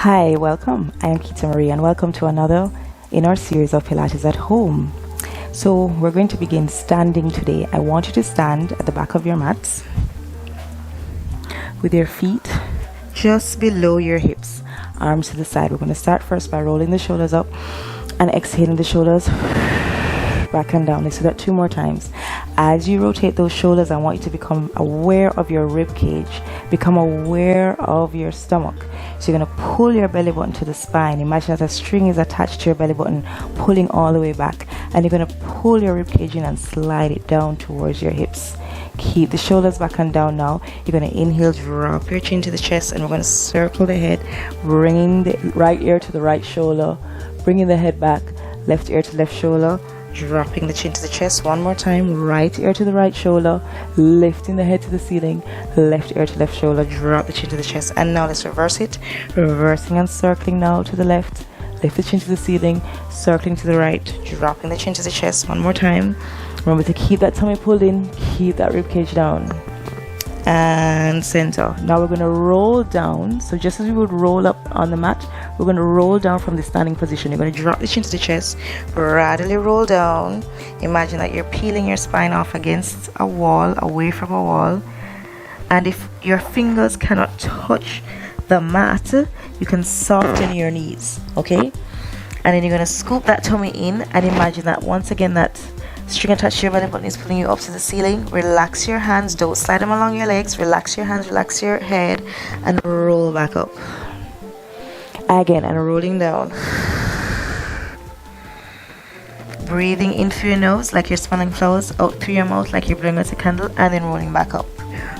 Hi, welcome. I am Keita-Marie and welcome to another in our series of Pilates at home. So we're going to begin standing today. I want you to stand at the back of your mats with your feet just below your hips, arms to the side. We're going to start first by rolling the shoulders up and exhaling the shoulders back and down. Let's do that 2 more times. As you rotate those shoulders, I want you to become aware of your rib cage, become aware of your stomach. So you're going to pull your belly button to the spine. Imagine that a string is attached to your belly button, pulling all the way back, and you're going to pull your rib cage in and slide it down towards your hips. Keep the shoulders back and down now. You're going to inhale, drop your chin to the chest, and we're going to circle the head, bringing the right ear to the right shoulder, bringing the head back, left ear to left shoulder, dropping the chin to the chest. 1 more time, right ear to the right shoulder, lifting the head to the ceiling, left ear to left shoulder, drop the chin to the chest. And now let's reverse it, reversing and circling now to the left, lift the chin to the ceiling, circling to the right, dropping the chin to the chest. 1 more time. Remember to keep that tummy pulled in, keep that rib cage down, and center. Now we're going to roll down. So just as we would roll up on the mat, we're going to roll down from the standing position. You're going to drop the chin to the chest, gradually roll down. Imagine that you're peeling your spine off against a wall, away from a wall. And if your fingers cannot touch the mat, you can soften your knees, okay? And then you're going to scoop that tummy in, and imagine that once again that string attached to your belly button is pulling you up to the ceiling. Relax your hands, don't slide them along your legs. Relax your hands, relax your head, and roll back up. Again, and rolling down. Breathing in through your nose like you're smelling flowers, out through your mouth like you're blowing out a candle, and then rolling back up.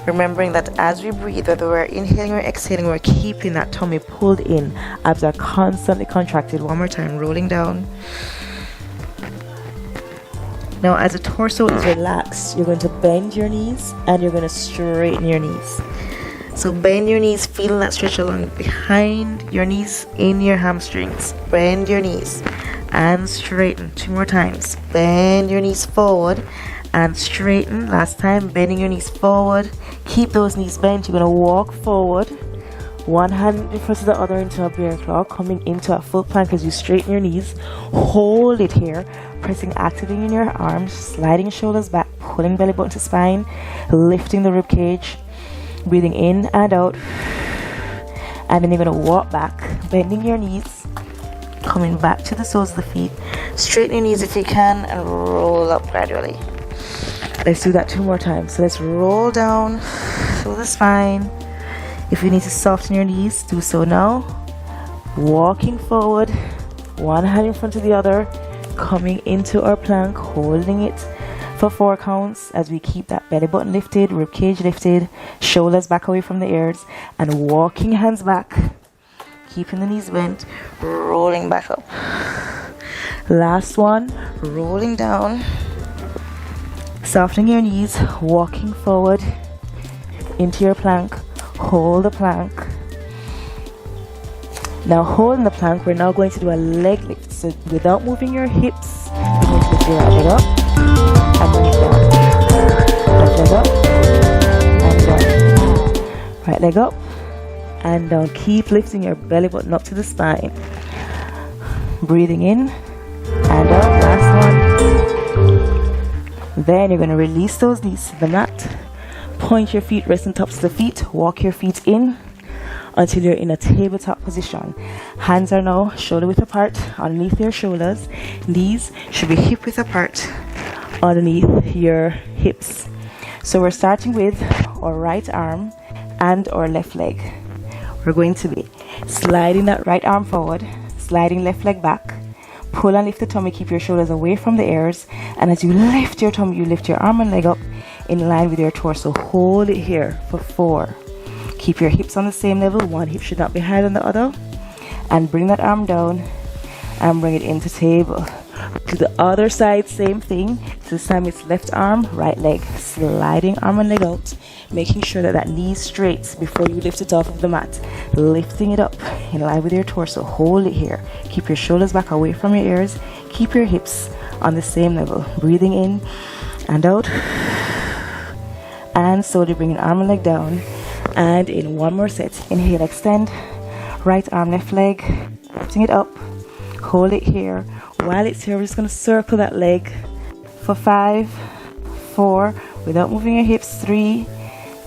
Remembering that as we breathe, whether we're inhaling or exhaling, we're keeping that tummy pulled in. Abs are constantly contracted. 1 more time, rolling down. Now, as the torso is relaxed, you're going to bend your knees and you're going to straighten your knees. So bend your knees, feel that stretch along behind your knees, in your hamstrings. Bend your knees and straighten. 2 more times. Bend your knees forward and straighten. Last time, bending your knees forward. Keep those knees bent. You're going to walk forward. One hand in front of the other into a bear claw, coming into a full plank as you straighten your knees. Hold it here, pressing actively in your arms, sliding shoulders back, pulling belly button to spine, lifting the rib cage, breathing in and out. And then you're going to walk back, bending your knees, coming back to the soles of the feet. Straighten your knees if you can and roll up gradually. Let's do that 2 more times. So let's roll down through the spine. If you need to soften your knees, do so now. Walking forward, one hand in front of the other, coming into our plank, holding it for 4 counts as we keep that belly button lifted, rib cage lifted, shoulders back away from the ears, and walking hands back, keeping the knees bent, rolling back up. Last one, rolling down, softening your knees, walking forward into your plank. Hold the plank. Now holding the plank, we're now going to do a leg lift. So without moving your hips, you're going to lift your right leg up and bring it down. Left leg up and down. Right leg up and down. Keep lifting your belly button up to the spine. Breathing in and out. Last one. Then you're going to release those knees to the mat. Point your feet, resting tops of the feet. Walk your feet in until you're in a tabletop position. Hands are now shoulder width apart underneath your shoulders. Knees should be hip width apart underneath your hips. So we're starting with our right arm and our left leg. We're going to be sliding that right arm forward, sliding left leg back. Pull and lift the tummy, keep your shoulders away from the ears. And as you lift your tummy, you lift your arm and leg up in line with your torso. Hold it here for 4. Keep your hips on the same level. One hip should not be higher than the other. And bring that arm down and bring it into table. To the other side, same thing. This time it's left arm, right leg. Sliding arm and leg out. Making sure that knee is straight before you lift it off of the mat. Lifting it up in line with your torso. Hold it here. Keep your shoulders back away from your ears. Keep your hips on the same level. Breathing in and out. And slowly bringing arm and leg down. And in 1 more set, inhale, extend. Right arm, left leg, lifting it up. Hold it here. While it's here, we're just going to circle that leg for 5, 4, without moving your hips. 3,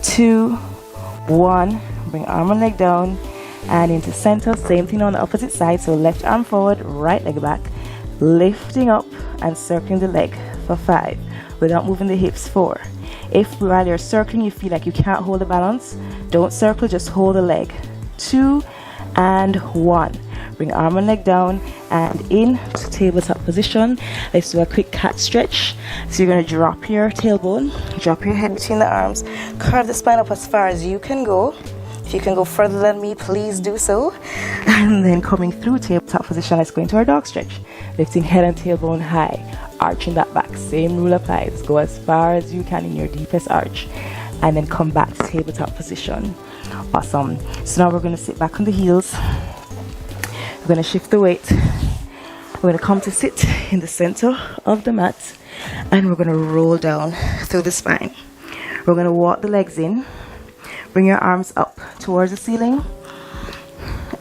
2, 1. Bring arm and leg down and into center. Same thing on the opposite side. So left arm forward, right leg back, lifting up and circling the leg for 5 without moving the hips. 4. If while you're circling you feel like you can't hold the balance, don't circle, just hold the leg. 2 and 1. Bring arm and leg down and in to tabletop position. Let's do a quick cat stretch. So you're going to drop your tailbone, drop your head between the arms, curve the spine up as far as you can go. If you can go further than me, please do so. And then coming through tabletop position, let's go into our dog stretch. Lifting head and tailbone high, arching that back. Same rule applies. Go as far as you can in your deepest arch and then come back to tabletop position. Awesome. So now we're going to sit back on the heels. We're going to shift the weight. We're going to come to sit in the center of the mat and we're going to roll down through the spine. We're going to walk the legs in. Bring your arms up towards the ceiling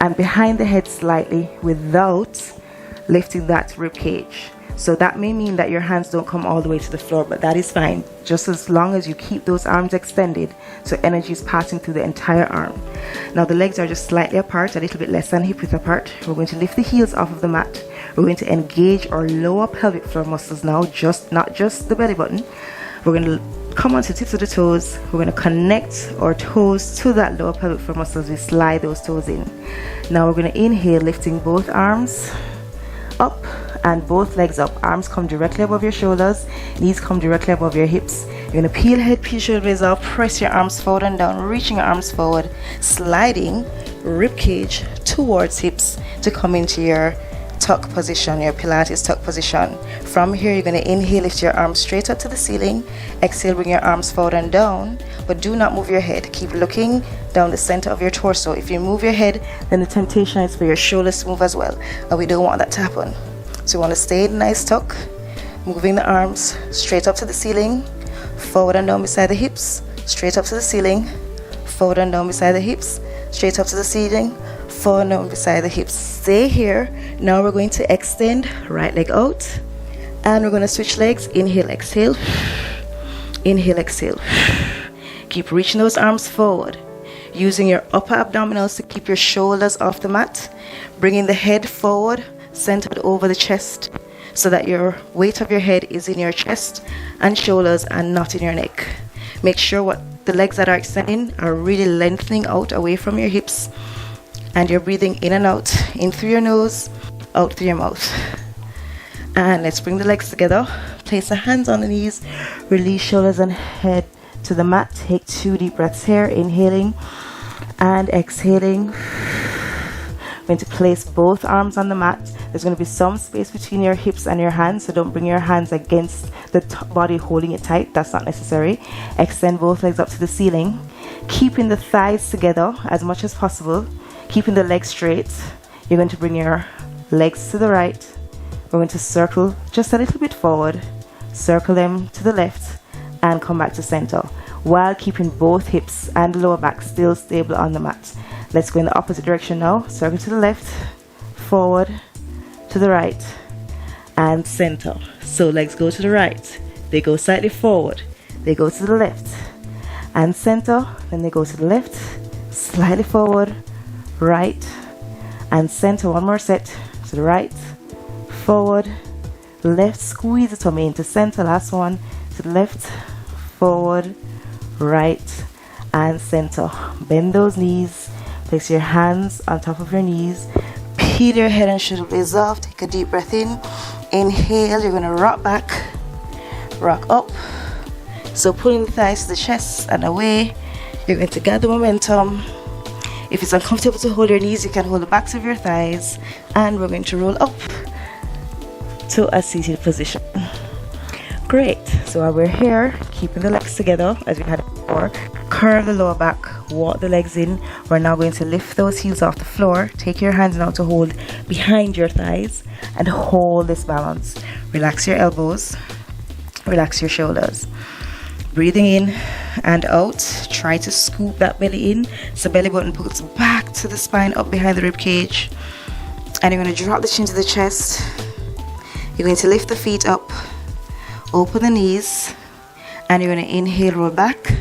and behind the head slightly without lifting that rib cage. So that may mean that your hands don't come all the way to the floor, but that is fine, just as long as you keep those arms extended so energy is passing through the entire arm. Now the legs are just slightly apart, a little bit less than hip width apart. We're going to lift the heels off of the mat. We're going to engage our lower pelvic floor muscles now, not just the belly button. We're going to come onto the tips of the toes. We're going to connect our toes to that lower pelvic floor muscles. We slide those toes in. Now we're going to inhale, lifting both arms up and both legs up. Arms come directly above your shoulders, knees come directly above your hips. You're going to peel head, peel shoulders out, press your arms forward and down, reaching your arms forward, sliding rib cage towards hips to come into your tuck position, your Pilates tuck position. From here, you're going to inhale, lift your arms straight up to the ceiling. Exhale, bring your arms forward and down, but do not move your head. Keep looking down the center of your torso. If you move your head, then the temptation is for your shoulders to move as well, and we don't want that to happen. So you want to stay in a nice tuck, moving the arms straight up to the ceiling, forward and down beside the hips, straight up to the ceiling, forward and down beside the hips, straight up to the ceiling, forward and down beside the hips. Stay here. Now we're going to extend, right leg out, and we're going to switch legs. Inhale, exhale, inhale, exhale. Keep reaching those arms forward, using your upper abdominals to keep your shoulders off the mat, bringing the head forward, centered over the chest, so that your weight of your head is in your chest and shoulders and not in your neck. Make sure what the legs that are extending are really lengthening out away from your hips, and you're breathing in and out, in through your nose, out through your mouth. And let's bring the legs together. Place the hands on the knees, release shoulders and head to the mat. Take 2 deep breaths here, inhaling and exhaling. Going to place both arms on the mat. There's going to be some space between your hips and your hands, so don't bring your hands against the body holding it tight. That's not necessary. Extend both legs up to the ceiling, keeping the thighs together as much as possible, keeping the legs straight. You're going to bring your legs to the right. We're going to circle just a little bit forward, circle them to the left, and come back to center while keeping both hips and the lower back still stable on the mat. Let's go in the opposite direction now. Circle to the left, forward, to the right, and center. So legs go to the right, they go slightly forward, they go to the left, and center, then they go to the left, slightly forward, right, and center. One more set. To the right, forward, left, squeeze the tummy into center. Last one. To the left, forward, right, and center. Bend those knees. Place your hands on top of your knees. Peel your head and shoulder blades off. Take a deep breath in. Inhale. You're going to rock back, rock up. So pulling the thighs to the chest and away. You're going to gather momentum. If it's uncomfortable to hold your knees, you can hold the backs of your thighs. And we're going to roll up to a seated position. Great. So while we're here, keeping the legs together as we had before, curve the lower back, walk the legs in. We're now going to lift those heels off the floor. Take your hands now to hold behind your thighs and hold this balance. Relax your elbows, relax your shoulders. Breathing in and out. Try to scoop that belly in so belly button pulls back to the spine, up behind the rib cage. And you're going to drop the chin to the chest. You're going to lift the feet up, open the knees, and you're going to inhale, roll back,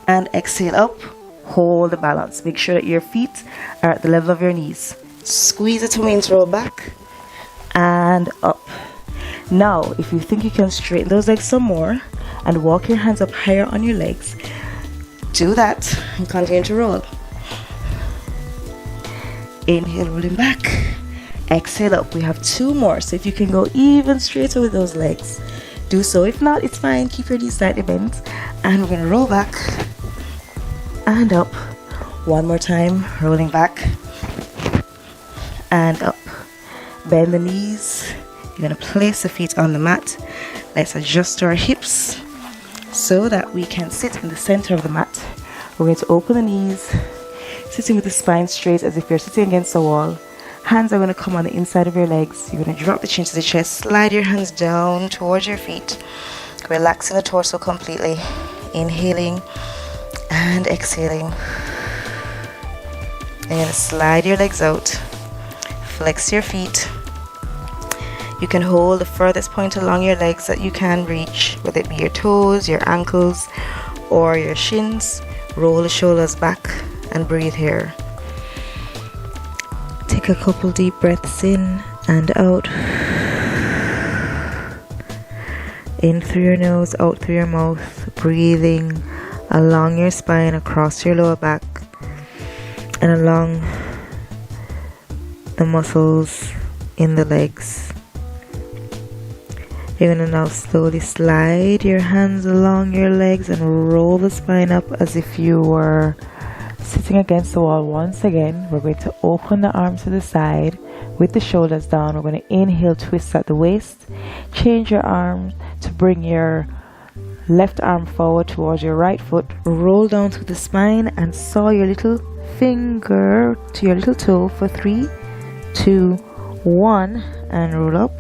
and exhale up. Hold the balance. Make sure that your feet are at the level of your knees. Squeeze the twins, roll back and up. Now, if you think you can straighten those legs some more and walk your hands up higher on your legs, do that and continue to roll. Inhale, rolling back. Exhale up. We have 2 more, so if you can go even straighter with those legs, do so. If not, it's fine. Keep your knees slightly bent, and we're going to roll back and up. One more time, rolling back and up. Bend the knees. You're going to place the feet on the mat. Let's adjust our hips so that we can sit in the center of the mat. We're going to open the knees, sitting with the spine straight as if you're sitting against a wall. Hands are going to come on the inside of your legs. You're going to drop the chin to the chest, slide your hands down towards your feet, relaxing the torso completely. Inhaling and exhaling. You're going to slide your legs out, flex your feet. You can hold the furthest point along your legs that you can reach, whether it be your toes, your ankles, or your shins. Roll the shoulders back and breathe here. Take a couple deep breaths in and out. In through your nose, out through your mouth, breathing along your spine, across your lower back, and along the muscles in the legs. You're going to now slowly slide your hands along your legs and roll the spine up as if you were sitting against the wall. Once again, we're going to open the arms to the side with the shoulders down. We're going to inhale, twist at the waist. Change your arms to bring your left arm forward towards your right foot. Roll down to the spine and saw your little finger to your little toe for 3, 2, 1, and roll up.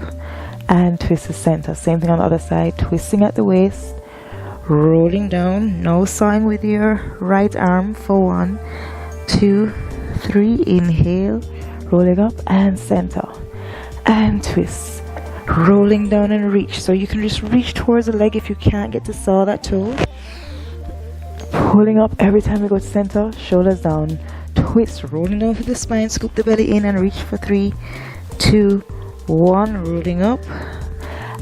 And twist the center. Same thing on the other side. Twisting at the waist, rolling down. Now sawing with your right arm for 1, 2, 3. Inhale, rolling up and center. And twist. Rolling down and reach. So you can just reach towards the leg if you can't get to saw that toe. Pulling up every time we go to center. Shoulders down. Twist. Rolling down to the spine. Scoop the belly in and reach for 3, 2, 1. Rolling up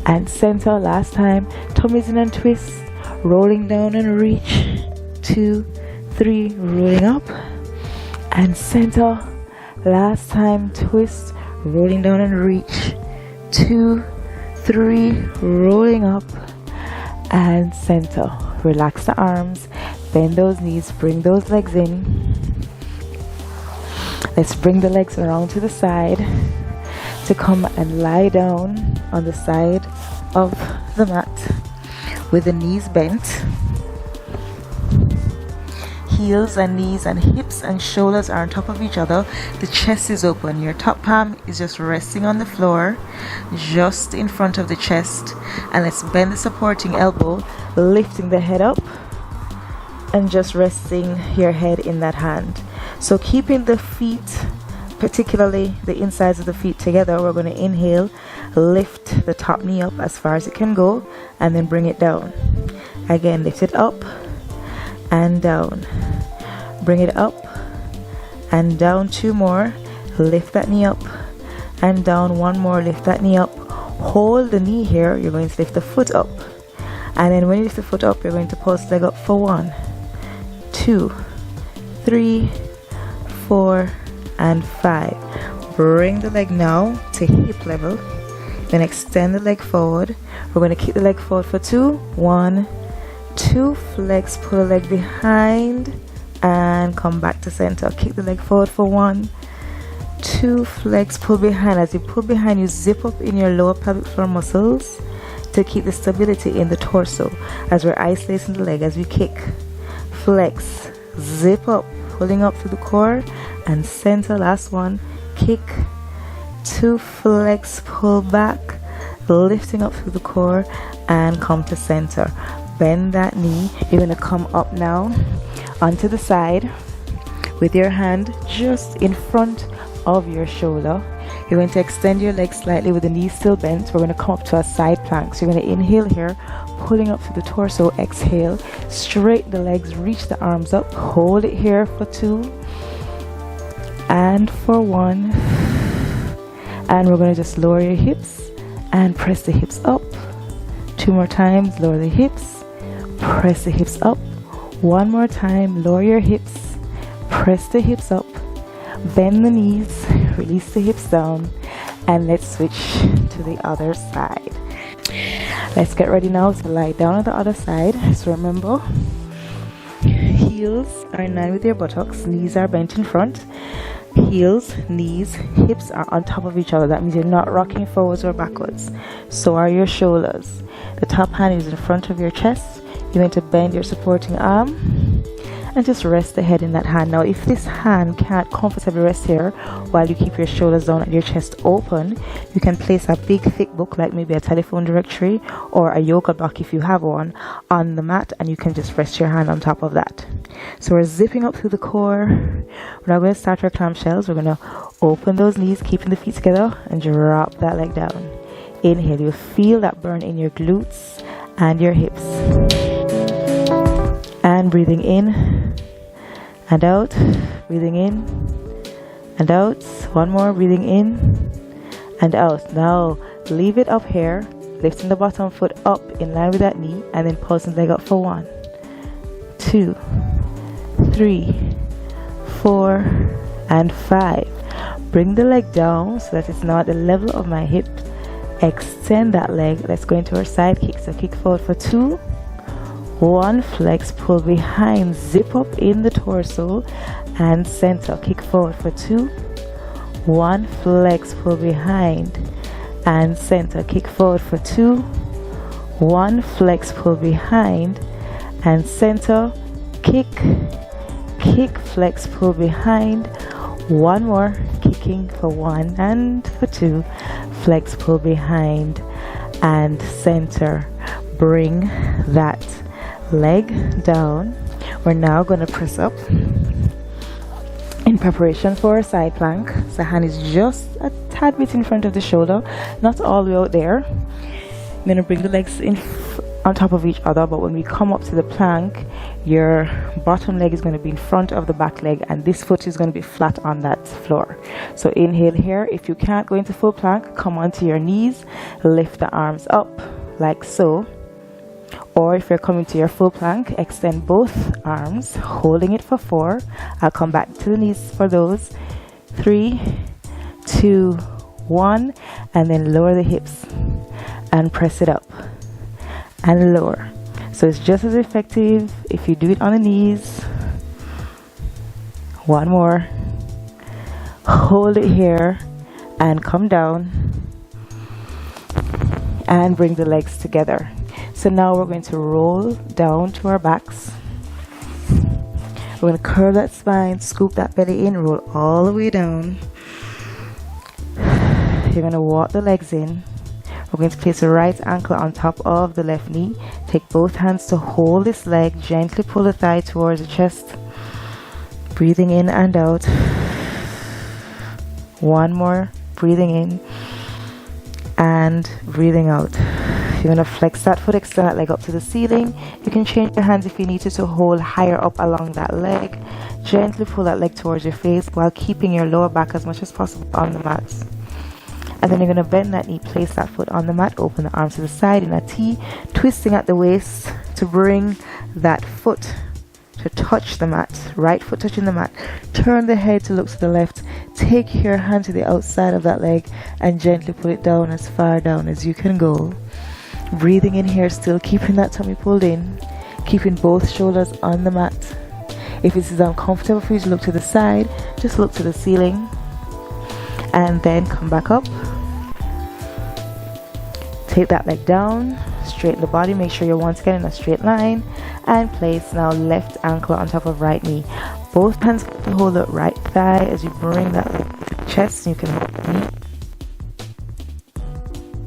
and center. Last time. Tummies in and twist. Rolling down and reach. 2, 3. Rolling up and center. Last time. Twist. Rolling down and reach. 2, 3. Rolling up and center. Relax the arms. Bend those knees. Bring those legs in. Let's bring the legs around to the side to come and lie down on the side of the mat with the knees bent. Heels and knees and hips and shoulders are on top of each other. The chest is open. Your top palm is just resting on the floor, just in front of the chest. And let's bend the supporting elbow, lifting the head up and just resting your head in that hand. So keeping the feet, particularly the insides of the feet, together, we're going to inhale, lift the top knee up as far as it can go, and then bring it down. Again, lift it up and down. Bring it up and down. 2 more. Lift that knee up and down. 1 more. Lift that knee up. Hold the knee here. You're going to lift the foot up. And then when you lift the foot up, you're going to pulse the leg up for 1, 2, 3, 4, and 5. Bring the leg now to hip level. Then extend the leg forward. We're going to kick the leg forward for 2, 1, 2. Flex, pull the leg behind and come back to center. Kick the leg forward for 1, 2. Flex, pull behind. As you pull behind, you zip up in your lower pelvic floor muscles to keep the stability in the torso as we're isolating the leg. As we kick, flex, zip up, pulling up through the core and center. Last one. Kick, 2. Flex, pull back, lifting up through the core and come to center. bend that knee. You're going to come up now onto the side with your hand just in front of your shoulder. You're going to extend your legs slightly with the knees still bent. We're going to come up to a side plank. So you're going to inhale here, pulling up through the torso. Exhale, straighten the legs, reach the arms up, hold it here for 2 and for 1, and we're going to just lower your hips and press the hips up. 2 more times, lower the hips, press the hips up. 1 more time, lower your hips, press the hips up, bend the knees, release the hips down, and let's switch to the other side. Let's get ready now to lie down on the other side. So remember, heels are in line with your buttocks, knees are bent in front. Heels, knees, hips are on top of each other. That means you're not rocking forwards or backwards. So are your shoulders. The top hand is in front of your chest. You're going to bend your supporting arm and just rest the head in that hand. Now, if this hand can't comfortably rest here while you keep your shoulders down and your chest open, you can place a big thick book like maybe a telephone directory or a yoga block if you have one on the mat, and you can just rest your hand on top of that. So we're zipping up through the core. We're now going to start our clamshells. We're going to open those knees, keeping the feet together, and drop that leg down. Inhale, you'll feel that burn in your glutes and your hips. And breathing in and out, breathing in and out. 1 more, breathing in and out. Now leave it up here, lifting the bottom foot up in line with that knee, and then pulsing the leg up for 1, 2, 3, 4, and 5. Bring the leg down so that it's now at the level of my hip. Extend that leg. Let's go into our side kick. So kick forward for 2, 1, flex, pull behind, zip up in the torso and center. Kick forward for 2, 1, flex, pull behind and center. Kick forward for 2, 1, flex, pull behind and center. Kick, kick, flex, pull behind. 1 more, kicking for 1 and for 2, flex, pull behind and center. Bring that leg down. We're now going to press up in preparation for a side plank. So the hand is just a tad bit in front of the shoulder, not all the way out there. I'm going to bring the legs in on top of each other, but when we come up to the plank, your bottom leg is going to be in front of the back leg, and this foot is going to be flat on that floor. So inhale here. If you can't go into full plank, come onto your knees, lift the arms up like so. Or if you're coming to your full plank, extend both arms, holding it for 4. I'll come back to the knees for those. 3, 2, 1, and then lower the hips and press it up and lower. So it's just as effective if you do it on the knees. 1 more. Hold it here and come down and bring the legs together. So now we're going to roll down to our backs. We're going to curve that spine, scoop that belly in, roll all the way down. You're going to walk the legs in. We're going to place the right ankle on top of the left knee. Take both hands to hold this leg. Gently pull the thigh towards the chest. Breathing in and out. 1 more. Breathing in and breathing out. You're going to flex that foot, extend that leg up to the ceiling. You can change your hands if you need to hold higher up along that leg. Gently pull that leg towards your face while keeping your lower back as much as possible on the mat. And then you're going to bend that knee, place that foot on the mat, open the arms to the side in a T, twisting at the waist to bring that foot to touch the mat. Right foot touching the mat. Turn the head to look to the left. Take your hand to the outside of that leg and gently pull it down as far down as you can go. Breathing in here, still keeping that tummy pulled in, keeping both shoulders on the mat. If this is uncomfortable for you to look to the side, just look to the ceiling and then come back up. Take that leg down, straighten the body, make sure you're once again in a straight line, and place now left ankle on top of right knee. Both hands can hold the right thigh as you bring that leg to the chest. You can hold the knee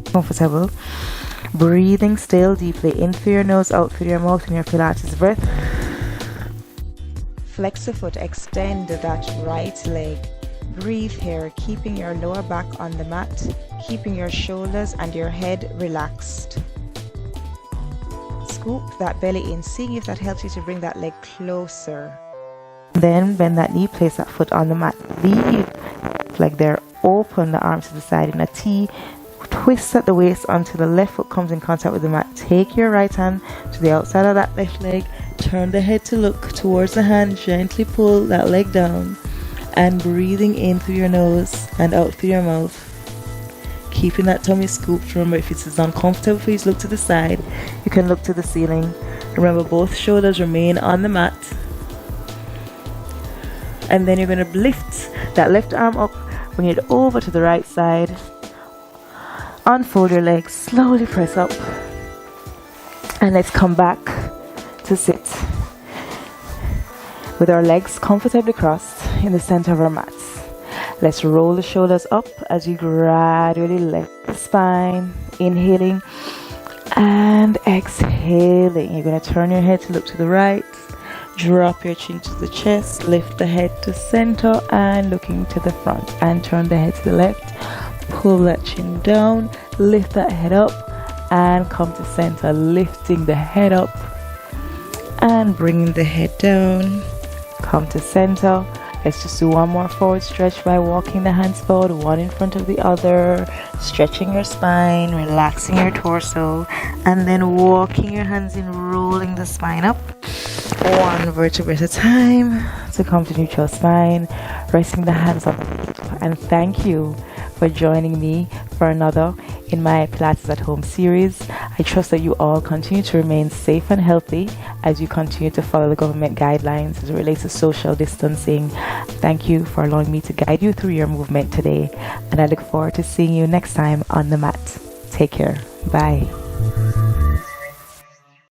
comfortable. Breathing still deeply in through your nose, out through your mouth in your Pilates breath. Flex the foot, extend that right leg. Breathe here, keeping your lower back on the mat, keeping your shoulders and your head relaxed. Scoop that belly in, seeing if that helps you to bring that leg closer. Then bend that knee, place that foot on the mat. Leave like there. Open the arms to the side in a T. Twist at the waist until the left foot comes in contact with the mat. Take your right hand to the outside of that left leg. Turn the head to look towards the hand. Gently pull that leg down. And breathing in through your nose and out through your mouth. Keeping that tummy scooped. Remember, if it is uncomfortable for you to look to the side, you can look to the ceiling. Remember, both shoulders remain on the mat. And then you're going to lift that left arm up, bring it over to the right side. Unfold your legs, slowly press up. And let's come back to sit with our legs comfortably crossed in the center of our mats. Let's roll the shoulders up as you gradually lift the spine. Inhaling and exhaling. You're going to turn your head to look to the right. Drop your chin to the chest. Lift the head to center and looking to the front. And turn the head to the left. Pull that chin down. Lift that head up and come to center. Lifting the head up and bringing the head down. Come to center. Let's just do one more forward stretch by walking the hands forward, one in front of the other, stretching your spine, relaxing your torso, and then walking your hands in, rolling the spine up, one vertebra at a time to come to neutral spine, resting the hands up. And thank you for joining me for another in my Pilates at Home series. I trust that you all continue to remain safe and healthy as you continue to follow the government guidelines as it relates to social distancing. Thank you for allowing me to guide you through your movement today, and I look forward to seeing you next time on the mat. Take care. Bye.